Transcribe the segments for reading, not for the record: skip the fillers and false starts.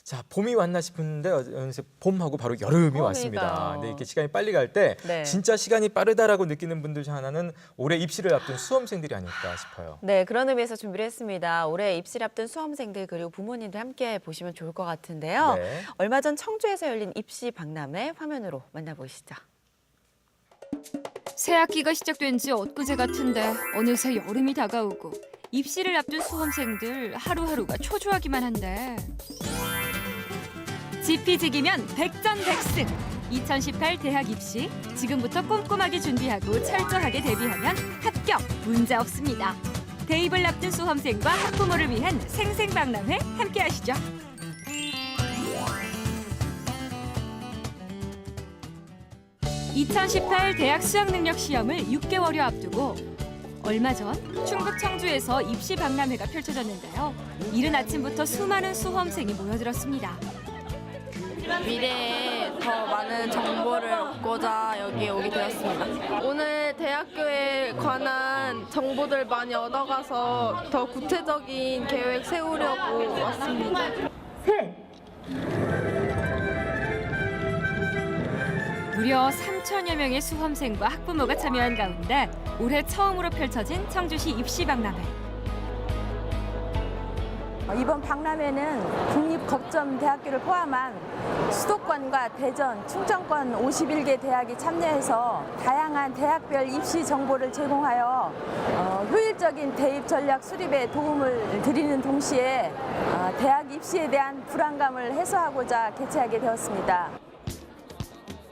자, 봄이 왔나 싶은데 어느새 봄하고 바로 여름이 왔습니다. 네, 이렇게 시간이 빨리 갈 때 진짜 시간이 빠르다라고 느끼는 분들 중 하나는 올해 입시를 앞둔 수험생들이 아닐까 싶어요. 네, 그런 의미에서 준비를 했습니다. 올해 입시를 앞둔 수험생들 그리고 부모님들 함께 보시면 좋을 것 같은데요. 네. 얼마 전 청주에서 열린 입시 박람회 화면으로 만나보시죠. 새 학기가 시작된 지 엊그제 같은데 어느새 여름이 다가오고 입시를 앞둔 수험생들 하루하루가 초조하기만 한데 지피지기면 백전백승! 2018 대학 입시 지금부터 꼼꼼하게 준비하고 철저하게 대비하면 합격 문제 없습니다. 대입을 앞둔 수험생과 학부모를 위한 생생박람회 함께하시죠. (2018) 대학 수학능력 시험을 6개월여 앞두고 얼마 전 충북 청주에서 입시 박람회가 펼쳐졌는데요. 이른 아침부터 수많은 수험생이 모여들었습니다. 미래에 더 많은 정보를 얻고자 여기에 오게 되었습니다. 오늘 대학교에 관한 정보들 많이 얻어가서 더 구체적인 계획 세우려고 왔습니다. 무려 3천여 명의 수험생과 학부모가 참여한 가운데 올해 처음으로 펼쳐진 청주시 입시 박람회. 이번 박람회는 국립거점대학교를 포함한 수도권과 대전, 충청권 51개 대학이 참여해서 다양한 대학별 입시 정보를 제공하여 효율적인 대입 전략 수립에 도움을 드리는 동시에 대학 입시에 대한 불안감을 해소하고자 개최하게 되었습니다.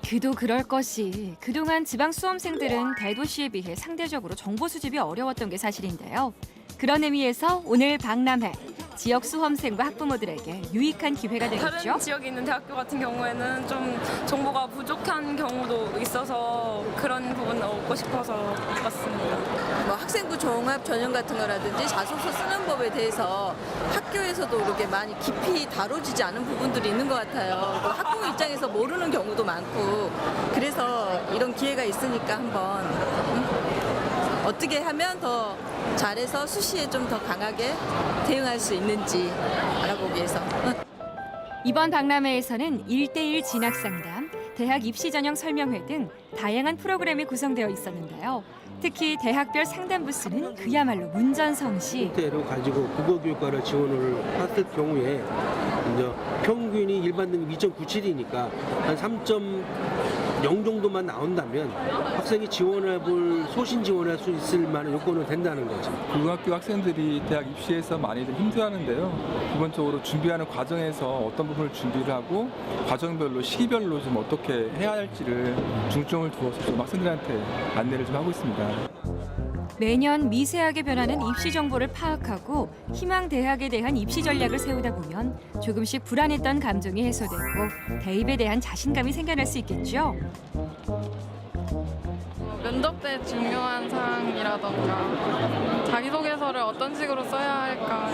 그도 그럴 것이 그동안 지방 수험생들은 대도시에 비해 상대적으로 정보 수집이 어려웠던 게 사실인데요. 그런 의미에서 오늘 박람회, 지역 수험생과 학부모들에게 유익한 기회가 되겠죠. 다른 지역에 있는 대학교 같은 경우에는 좀 정보가 부족한 경우도 있어서 그런 부분을 얻고 싶어서 왔습니다. 뭐 학생부 종합 전형 같은 거라든지 자소서 쓰는 법에 대해서 학교에서도 이렇게 많이 깊이 다뤄지지 않은 부분들이 있는 것 같아요. 또 학부모 입장에서 모르는 경우도 많고 그래서 이런 기회가 있으니까 한번 어떻게 하면 더 잘해서 수시에 좀 더 강하게 대응할 수 있는지 알아보기 위해서. 이번 박람회에서는 1대1 진학상담, 대학 입시 전형 설명회 등 다양한 프로그램이 구성되어 있었는데요. 특히 대학별 상담 부스는 그야말로 문전성시. 형태로 가지고 국어교육과를 지원을 했을 경우에 이제 평균이 일반 등급 2.97이니까 한 3.0 정도만 나온다면 학생이 지원해볼 소신 지원할 수 있을 만한 요건은 된다는 거죠. 고등학교 학생들이 대학 입시에서 많이들 힘들어하는데요. 기본적으로 준비하는 과정에서 어떤 부분을 준비를 하고 과정별로 시기별로 좀 어떻게 해야 할지를 중점을 두어서 좀 학생들한테 안내를 좀 하고 있습니다. 매년 미세하게 변하는 입시 정보를 파악하고 희망 대학에 대한 입시 전략을 세우다 보면 조금씩 불안했던 감정이 해소되고 대입에 대한 자신감이 생겨날 수 있겠죠. 면접 때 중요한 사항이라던가 자기소개서를 어떤 식으로 써야 할까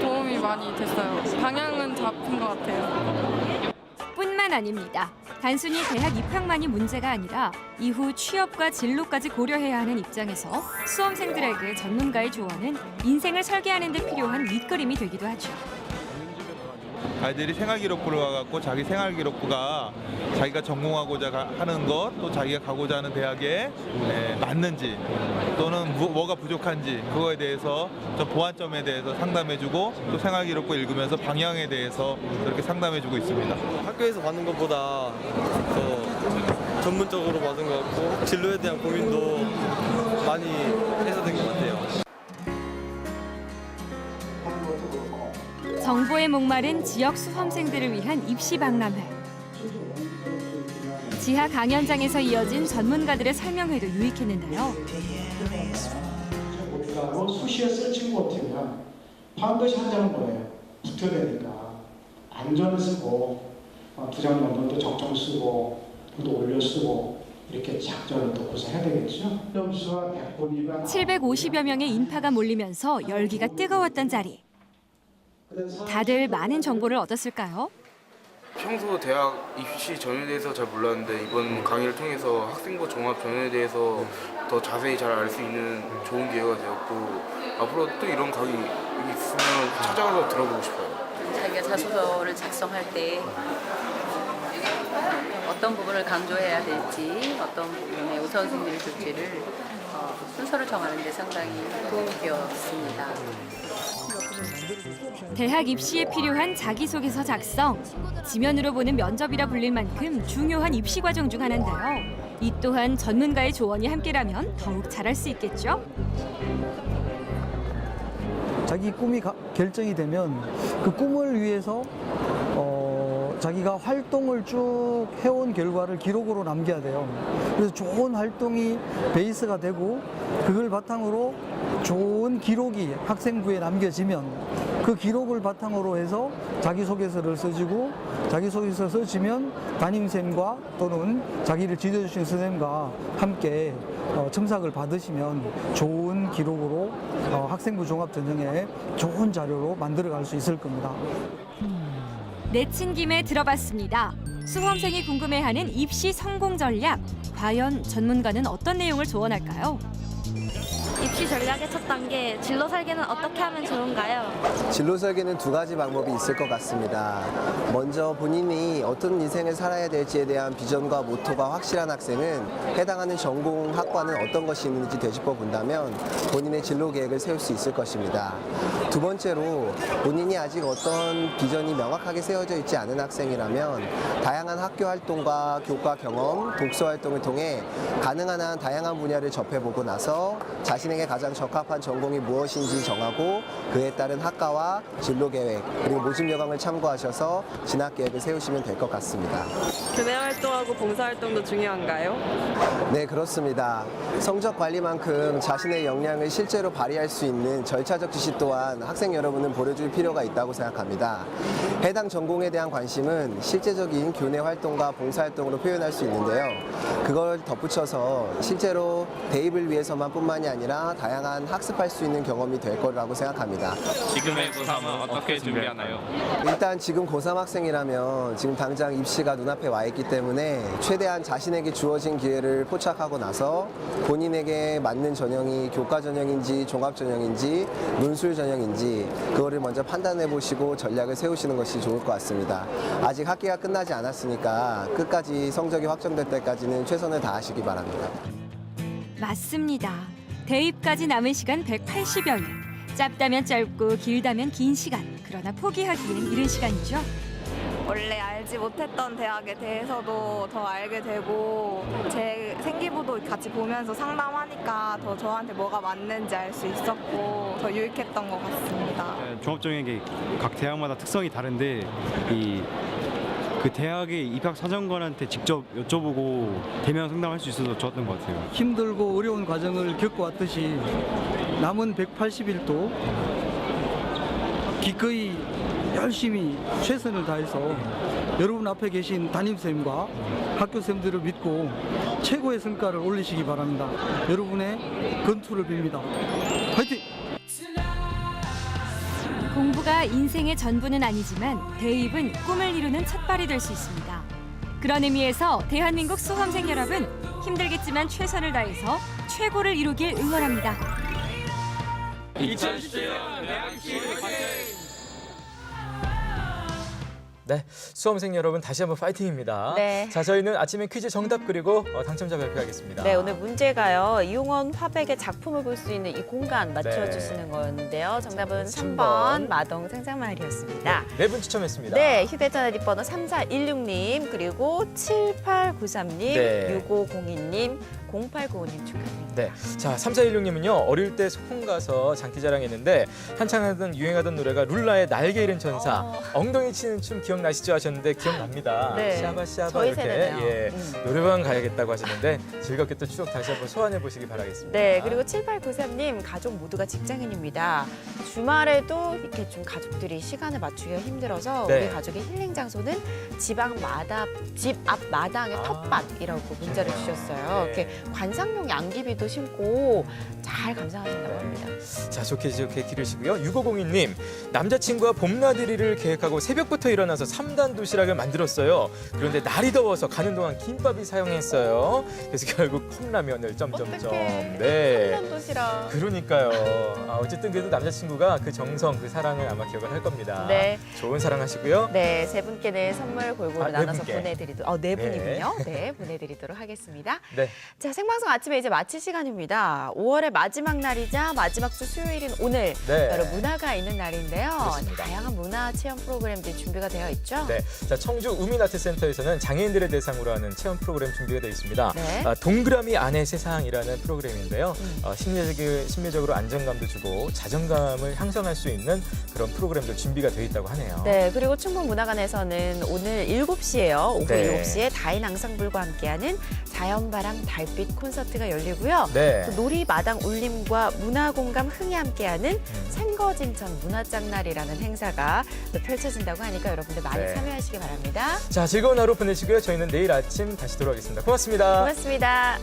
도움이 많이 됐어요. 방향은 잡힌 것 같아요. 뿐만 아닙니다. 단순히 대학 입학만이 문제가 아니라 이후 취업과 진로까지 고려해야 하는 입장에서 수험생들에게 전문가의 조언은 인생을 설계하는 데 필요한 밑그림이 되기도 하죠. 아이들이 생활기록부를 와갖고 자기 생활기록부가 자기가 전공하고자 하는 것, 또 자기가 가고자 하는 대학에 맞는지 또는 뭐가 부족한지 그거에 대해서 좀 보완점에 대해서 상담해주고 또 생활기록부 읽으면서 방향에 대해서 그렇게 상담해주고 있습니다. 학교에서 받는 것보다 더 전문적으로 받은 것 같고 진로에 대한 고민도 많이 해소된 것 같아요. 정보에 목마른 지역 수험생들을 위한 입시 박람회. 지하 강연장에서 이어진 전문가들의 설명회도 유익했는데요. 우리가 수시에 설치고 같으면 반드시 한 장은 뭐예요? 붙어야 되니까 안전을 쓰고 두 장 정도 적정 쓰고 또 올려 쓰고 이렇게 작전을 또 구사해야 되겠죠. 점수와 750여 명의 인파가 몰리면서 열기가 뜨거웠던 자리. 다들 많은 정보를 얻었을까요? 평소 대학 입시 전형에 대해서 잘 몰랐는데 이번 강의를 통해서 학생부 종합 전형에 대해서 더 자세히 잘 알 수 있는 좋은 기회가 되었고 앞으로 또 이런 강의 있으면 찾아가서 들어보고 싶어요. 자기가 자소서를 작성할 때 어떤 부분을 강조해야 될지, 어떤 부분에 우선순위를 둘지를 순서를 정하는 데 상당히 도움이 되었습니다. 대학 입시에 필요한 자기소개서 작성, 지면으로 보는 면접이라 불릴 만큼 중요한 입시 과정 중 하나인데요. 이 또한 전문가의 조언이 함께라면 더욱 잘할 수 있겠죠? 자기 꿈이 결정이 되면 그 꿈을 위해서 자기가 활동을 쭉 해온 결과를 기록으로 남겨야 돼요. 그래서 좋은 활동이 베이스가 되고 그걸 바탕으로 좋은 기록이 학생부에 남겨지면 그 기록을 바탕으로 해서 자기소개서를 써주고 자기소개서 써주면 담임쌤과 또는 자기를 지도해주신 선생님과 함께 첨삭을 받으시면 좋은 기록으로 학생부 종합전형에 좋은 자료로 만들어갈 수 있을 겁니다. 내친 김에 들어봤습니다. 수험생이 궁금해하는 입시 성공 전략. 과연 전문가는 어떤 내용을 조언할까요? 입시 전략의 첫 단계, 진로 설계는 어떻게 하면 좋은가요? 진로 설계는 두 가지 방법이 있을 것 같습니다. 먼저 본인이 어떤 인생을 살아야 될지에 대한 비전과 모토가 확실한 학생은 해당하는 전공 학과는 어떤 것이 있는지 되짚어 본다면 본인의 진로 계획을 세울 수 있을 것입니다. 두 번째로 본인이 아직 어떤 비전이 명확하게 세워져 있지 않은 학생이라면 다양한 학교 활동과 교과 경험, 독서 활동을 통해 가능한 한 다양한 분야를 접해보고 나서 자신에게 가장 적합한 전공이 무엇인지 정하고 그에 따른 학과와 진로 계획 그리고 모집 여강을 참고하셔서 진학 계획을 세우시면 될 것 같습니다. 교내 활동하고 봉사 활동도 중요한가요? 네, 그렇습니다. 성적 관리만큼 자신의 역량을 실제로 발휘할 수 있는 절차적 지시 또한 학생 여러분은 보여줄 필요가 있다고 생각합니다. 해당 전공에 대한 관심은 실제적인 교내 활동과 봉사 활동으로 표현할 수 있는데요. 그걸 덧붙여서 실제로 대입을 위해서만 뿐만이 아니라 다양한 학습할 수 있는 경험이 될 거라고 생각합니다. 지금의 고3은 어떻게 준비하나요? 일단 지금 고3 학생이라면 지금 당장 입시가 눈앞에 와 있기 때문에 최대한 자신에게 주어진 기회를 포착하고 나서 본인에게 맞는 전형이 교과 전형인지 종합 전형인지 논술 전형인지 그거를 먼저 판단해 보시고 전략을 세우시는 것이 좋을 것 같습니다. 아직 학기가 끝나지 않았으니까 끝까지 성적이 확정될 때까지는 최선을 다하시기 바랍니다. 맞습니다. 대입까지 남은 시간 180여일. 짧다면 짧고 길다면 긴 시간. 그러나 포기하기엔 이른 시간이죠. 원래 알지 못했던 대학에 대해서도 더 알게 되고 제 생기부도 같이 보면서 상담하니까 더 저한테 뭐가 맞는지 알 수 있었고 더 유익했던 것 같습니다. 종합전형이 각 대학마다 특성이 다른데 그 대학의 입학 사정관한테 직접 여쭤보고 대면 상담할 수 있어서 좋았던 것 같아요. 힘들고 어려운 과정을 겪어왔듯이 남은 180일도 기꺼이 열심히 최선을 다해서 여러분 앞에 계신 담임쌤과 학교쌤들을 믿고 최고의 성과를 올리시기 바랍니다. 여러분의 건투를 빕니다. 화이팅! 공부가 인생의 전부는 아니지만 대입은 꿈을 이루는 첫발이 될 수 있습니다. 그런 의미에서 대한민국 수험생 여러분, 힘들겠지만 최선을 다해서 최고를 이루길 응원합니다. 2017년 대학입시 화이팅! 네, 수험생 여러분 다시 한번 파이팅입니다. 네. 자, 저희는 아침에 퀴즈 정답 그리고 당첨자 발표하겠습니다. 네, 오늘 문제가요. 이용원 화백의 작품을 볼 수 있는 이 공간 맞춰주시는 네. 거였는데요. 정답은 자, 3번 마동 생장마을이었습니다. 네 분 추첨했습니다. 네, 휴대전화 뒷번호 3416님, 그리고 7893님, 네. 6502님, 0895님 축하드립니다. 네, 자 3416님은요 어릴 때 소풍 가서 장기자랑했는데 한창 유행하던 노래가 룰라의 날개 잃은 전사 엉덩이 치는 춤 기억나시죠 하셨는데 기억납니다. 네. 샤바샤바 저희 이렇게 세대네요. 예, 노래방 가야겠다고 하셨는데 즐겁게 또 추억 다시 한번 소환해 보시기 바라겠습니다. 네, 그리고 7893님 가족 모두가 직장인입니다. 주말에도 이렇게 좀 가족들이 시간을 맞추기가 힘들어서 네. 우리 가족의 힐링 장소는 집 앞 마당의 텃밭이라고 문자를 주셨어요. 네. 이렇게 관상용 양귀비도 심고 잘 감상하신다고 합니다. 자, 좋게 기르시고요. 6502님, 남자친구와 봄나들이를 계획하고 새벽부터 일어나서 3단 도시락을 만들었어요. 그런데 날이 더워서 가는 동안 김밥이 사용했어요. 그래서 결국 컵라면을 점점점. 네. 3단 도시락. 그러니까요. 어쨌든 그래도 남자친구가 그 정성, 그 사랑을 아마 기억을 할 겁니다. 네. 좋은 사랑하시고요. 네, 세 분께는 선물 골고루 네 나눠서 분께. 보내드리도록, 네 분이군요. 네, 보내드리도록 하겠습니다. 네. 자, 생방송 아침에 이제 마칠 시간입니다. 5월의 마지막 날이자 마지막 주 수요일인 오늘 네. 바로 문화가 있는 날인데요. 그렇습니다. 다양한 문화 체험 프로그램들이 준비가 되어 있죠. 네, 자, 청주 우민아트센터에서는 장애인들을 대상으로 하는 체험 프로그램 준비가 되어 있습니다. 네. 동그라미 안의 세상이라는 프로그램인데요. 심리적으로 안정감도 주고 자존감을 향상할 수 있는 그런 프로그램도 준비가 되어 있다고 하네요. 네, 그리고 충북문화관에서는 오늘 7시에요. 오후 네. 7시에 다인 앙상블과 함께하는 자연바람 달빛 콘서트가 열리고요. 네. 또 놀이마당 울림과 문화공감 흥이 함께하는 생거진천 문화장날이라는 행사가 또 펼쳐진다고 하니까 여러분들 많이 네. 참여하시기 바랍니다. 자, 즐거운 하루 보내시고요. 저희는 내일 아침 다시 돌아오겠습니다. 고맙습니다. 고맙습니다.